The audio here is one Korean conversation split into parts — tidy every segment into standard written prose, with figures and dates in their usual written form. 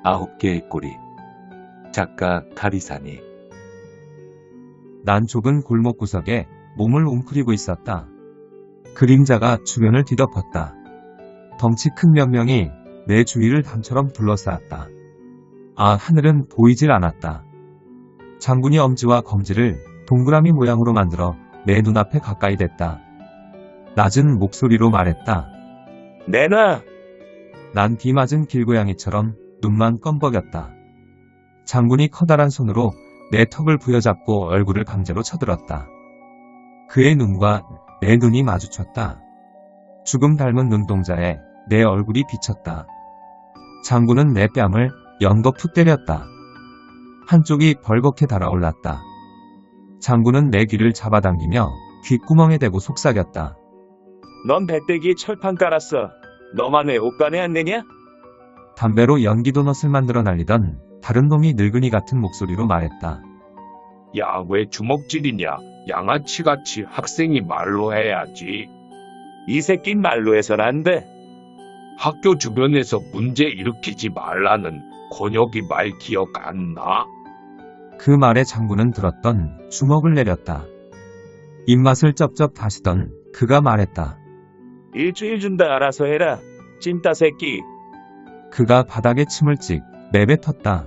9개의 꼬리. 작가 가리사니. 난 좁은 골목 구석에 몸을 웅크리고 있었다. 그림자가 주변을 뒤덮었다. 덩치 큰 몇 명이 내 주위를 담처럼 둘러싸았다. 하늘은 보이질 않았다. 장군이 엄지와 검지를 동그라미 모양으로 만들어 내 눈앞에 가까이 댔다. 낮은 목소리로 말했다. 내놔! 난 비 맞은 길고양이처럼 눈만 껌벅였다. 장군이 커다란 손으로 내 턱을 부여잡고 얼굴을 강제로 쳐들었다. 그의 눈과 내 눈이 마주쳤다. 죽음 닮은 눈동자에 내 얼굴이 비쳤다. 장군은 내 뺨을 연거푸 때렸다. 한쪽이 벌겋게 달아올랐다. 장군은 내 귀를 잡아당기며 귓구멍에 대고 속삭였다. 넌 배때기에 철판 깔았어. 너만 왜 옷간에 안 내냐? 담배로 연기 도넛을 만들어 날리던 다른 놈이 늙은이 같은 목소리로 말했다. 야, 왜 주먹질이냐? 양아치같이 학생이 말로 해야지. 이 새낀 말로 해선 안 돼. 학교 주변에서 문제 일으키지 말라는 권혁이 말 기억 안 나? 그 말에 장군은 들었던 주먹을 내렸다. 입맛을 쩝쩝 다시던 그가 말했다. 일주일 준다 알아서 해라. 찐따 새끼. 그가 바닥에 침을 찍 내뱉었다.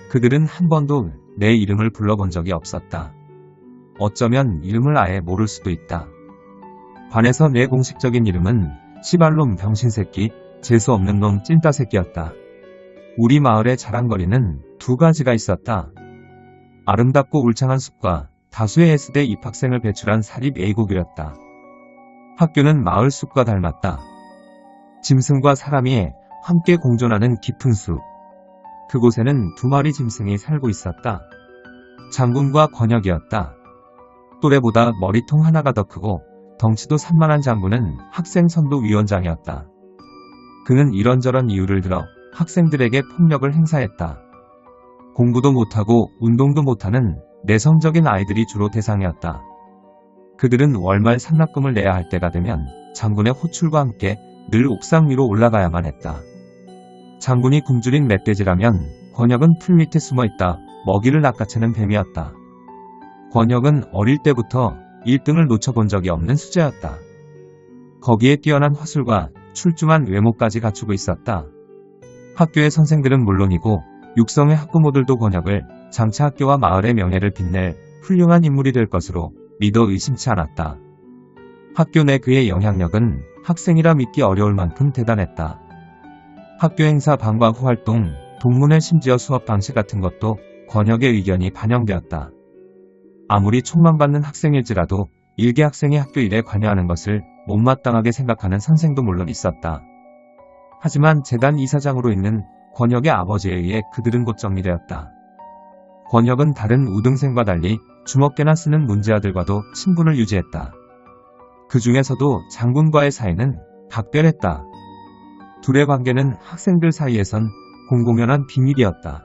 그들은 한 번도 내 이름을 불러본 적이 없었다. 어쩌면 이름을 아예 모를 수도 있다. 반에서 내 공식적인 이름은 시발놈 병신새끼, 재수없는 놈 찐따새끼였다. 우리 마을에 자랑거리는 두 가지가 있었다. 아름답고 울창한 숲과 다수의 S대 입학생을 배출한 사립 A고교였다. 학교는 마을 숲과 닮았다. 짐승과 사람이 함께 공존하는 깊은 숲. 그곳에는 두 마리 짐승이 살고 있었다. 장군과 권혁이었다. 또래보다 머리통 하나가 더 크고 덩치도 산만한 장군은 학생선도위원장이었다. 그는 이런저런 이유를 들어 학생들에게 폭력을 행사했다. 공부도 못하고 운동도 못하는 내성적인 아이들이 주로 대상이었다. 그들은 월말 상납금을 내야 할 때가 되면 장군의 호출과 함께 늘 옥상 위로 올라가야만 했다. 장군이 굶주린 멧돼지라면 권혁은 풀 밑에 숨어있다 먹이를 낚아채는 뱀이었다. 권혁은 어릴 때부터 1등을 놓쳐본 적이 없는 수재였다. 거기에 뛰어난 화술과 출중한 외모까지 갖추고 있었다. 학교의 선생들은 물론이고 육성의 학부모들도 권혁을 장차 학교와 마을의 명예를 빛낼 훌륭한 인물이 될 것으로 믿어 의심치 않았다. 학교 내 그의 영향력은 학생이라 믿기 어려울 만큼 대단했다. 학교 행사 방과 후 활동, 동문회 심지어 수업 방식 같은 것도 권혁의 의견이 반영되었다. 아무리 총만 받는 학생일지라도 일개 학생이 학교 일에 관여하는 것을 못마땅하게 생각하는 선생도 물론 있었다. 하지만 재단 이사장으로 있는 권혁의 아버지에 의해 그들은 곧 정리되었다. 권혁은 다른 우등생과 달리 주먹개나 쓰는 문제아들과도 친분을 유지했다. 그 중에서도 장군과의 사이는 각별했다. 둘의 관계는 학생들 사이에선 공공연한 비밀이었다.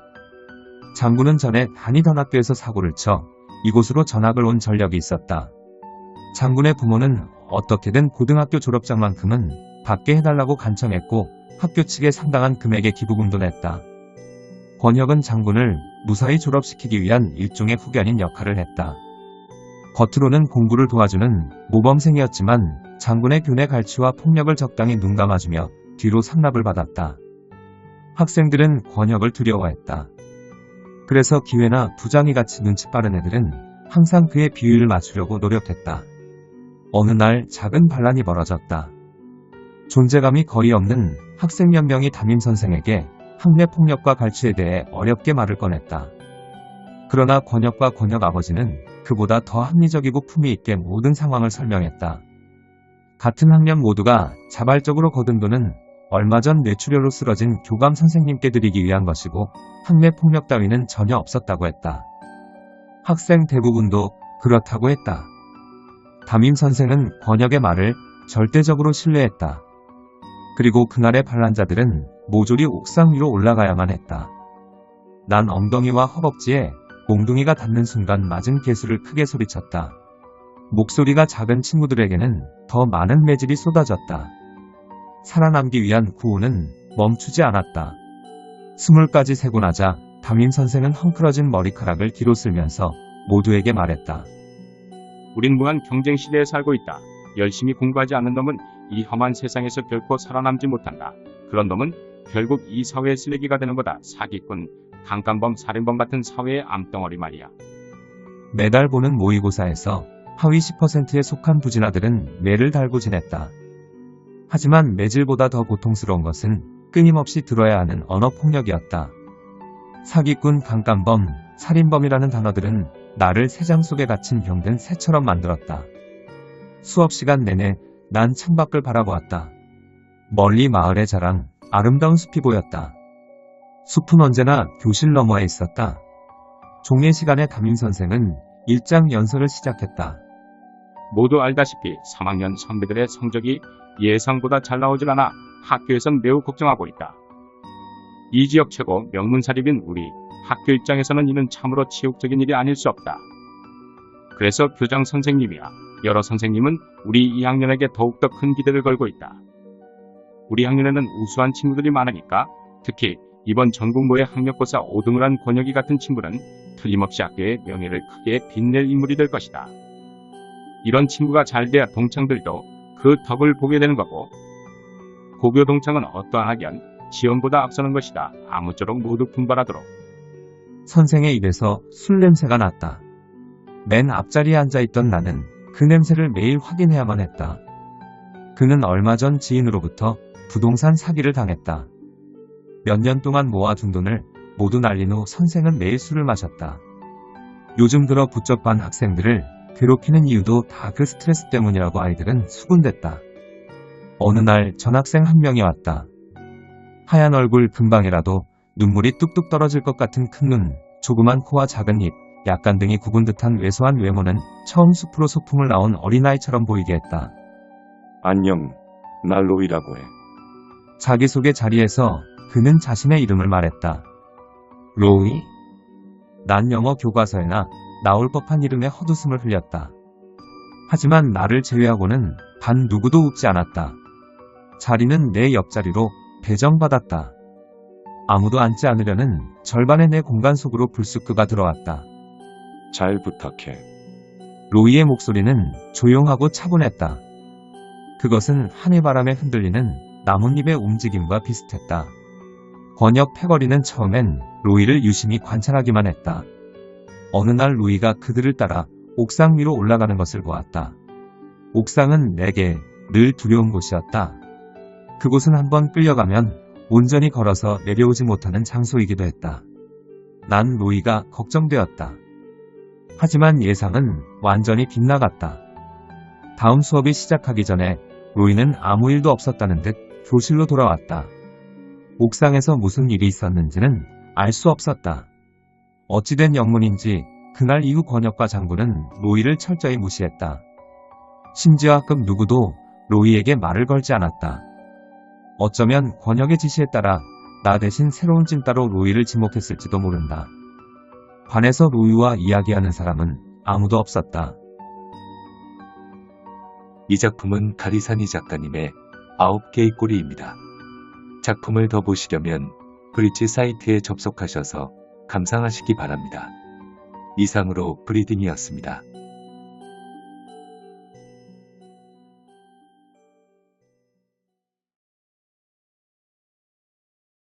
장군은 전에 다니던 학교에서 사고를 쳐 이곳으로 전학을 온 전력이 있었다. 장군의 부모는 어떻게든 고등학교 졸업장만큼은 받게 해달라고 간청했고 학교 측에 상당한 금액의 기부금도 냈다. 권혁은 장군을 무사히 졸업시키기 위한 일종의 후견인 역할을 했다. 겉으로는 공부를 도와주는 모범생이었지만 장군의 교내 갈취와 폭력을 적당히 눈감아주며 뒤로 상납을 받았다. 학생들은 권혁을 두려워했다. 그래서 기회나 부장이같이 눈치 빠른 애들은 항상 그의 비위를 맞추려고 노력했다. 어느 날 작은 반란이 벌어졌다. 존재감이 거의 없는 학생 몇 명이 담임선생에게 학내 폭력과 갈취에 대해 어렵게 말을 꺼냈다. 그러나 권혁과 권혁 아버지는 그보다 더 합리적이고 품위 있게 모든 상황을 설명했다. 같은 학년 모두가 자발적으로 거둔 돈은 얼마 전 뇌출혈로 쓰러진 교감 선생님께 드리기 위한 것이고 학내 폭력 따위는 전혀 없었다고 했다. 학생 대부분도 그렇다고 했다. 담임 선생은 권혁의 말을 절대적으로 신뢰했다. 그리고 그날의 반란자들은 모조리 옥상 위로 올라가야만 했다. 난 엉덩이와 허벅지에 몽둥이가 닿는 순간 맞은 개수를 크게 소리쳤다. 목소리가 작은 친구들에게는 더 많은 매질이 쏟아졌다. 살아남기 위한 구호는 멈추지 않았다. 스물까지 세고 나자 담임 선생은 헝클어진 머리카락을 뒤로 쓸면서 모두에게 말했다. 우린 무한 경쟁 시대에 살고 있다. 열심히 공부하지 않는 놈은 이 험한 세상에서 결코 살아남지 못한다. 그런 놈은 결국 이 사회의 쓰레기가 되는 거다. 사기꾼, 강간범, 살인범 같은 사회의 암덩어리 말이야. 매달 보는 모의고사에서 하위 10%에 속한 부진아들은 매를 달고 지냈다. 하지만 매질보다 더 고통스러운 것은 끊임없이 들어야 하는 언어폭력이었다. 사기꾼, 강간범, 살인범이라는 단어들은 나를 새장 속에 갇힌 병든 새처럼 만들었다. 수업 시간 내내 난 창밖을 바라보았다. 멀리 마을의 자랑, 아름다운 숲이 보였다. 숲은 언제나 교실 너머에 있었다. 종례 시간에 담임 선생은 일장 연설을 시작했다. 모두 알다시피 3학년 선배들의 성적이 예상보다 잘 나오질 않아 학교에선 매우 걱정하고 있다. 이 지역 최고 명문사립인 우리 학교 입장에서는 이는 참으로 치욕적인 일이 아닐 수 없다. 그래서 교장 선생님이야 여러 선생님은 우리 2학년에게 더욱더 큰 기대를 걸고 있다. 우리 학년에는 우수한 친구들이 많으니까 특히 이번 전국모의 학력고사 5등을 한 권혁이 같은 친구는 틀림없이 학교의 명예를 크게 빛낼 인물이 될 것이다. 이런 친구가 잘 돼야 동창들도 그 덕을 보게 되는 거고 고교 동창은 어떠한 학연, 지원보다 앞서는 것이다. 아무쪼록 모두 분발하도록. 선생의 입에서 술 냄새가 났다. 맨 앞자리에 앉아있던 나는 그 냄새를 매일 확인해야만 했다. 그는 얼마 전 지인으로부터 부동산 사기를 당했다. 몇 년 동안 모아둔 돈을 모두 날린 후 선생은 매일 술을 마셨다. 요즘 들어 부쩍반 학생들을 괴롭히는 이유도 다 그 스트레스 때문이라고 아이들은 수군댔다. 어느 날 전학생 한 명이 왔다. 하얀 얼굴, 금방이라도 눈물이 뚝뚝 떨어질 것 같은 큰 눈, 조그만 코와 작은 입, 약간 등이 굽은 듯한 왜소한 외모는 처음 숲으로 소풍을 나온 어린아이처럼 보이게 했다. 안녕, 나 로이라고 해. 자기소개 자리에서 그는 자신의 이름을 말했다. 로이? 난 영어 교과서에나 나올 법한 이름에 헛웃음을 흘렸다. 하지만 나를 제외하고는 반 누구도 웃지 않았다. 자리는 내 옆자리로 배정받았다. 아무도 앉지 않으려는 절반의 내 공간 속으로 불쑥 들어왔다. 잘 부탁해. 로이의 목소리는 조용하고 차분했다. 그것은 하늘바람에 흔들리는 나뭇잎의 움직임과 비슷했다. 권혁 패거리는 처음엔 로이를 유심히 관찰하기만 했다. 어느 날 로이가 그들을 따라 옥상 위로 올라가는 것을 보았다. 옥상은 내게 늘 두려운 곳이었다. 그곳은 한번 끌려가면 온전히 걸어서 내려오지 못하는 장소이기도 했다. 난 로이가 걱정되었다. 하지만 예상은 완전히 빗나갔다. 다음 수업이 시작하기 전에 로이는 아무 일도 없었다는 듯 교실로 돌아왔다. 옥상에서 무슨 일이 있었는지는 알 수 없었다. 어찌된 영문인지 그날 이후 권혁과 장군은 로이를 철저히 무시했다. 심지어 학급 누구도 로이에게 말을 걸지 않았다. 어쩌면 권혁의 지시에 따라 나 대신 새로운 찐따로 로이를 지목했을지도 모른다. 반에서 로이와 이야기하는 사람은 아무도 없었다. 이 작품은 가리사니 작가님의 9개의 꼬리입니다. 작품을 더 보시려면 브릿지 사이트에 접속하셔서 감상하시기 바랍니다. 이상으로 브리딩이었습니다.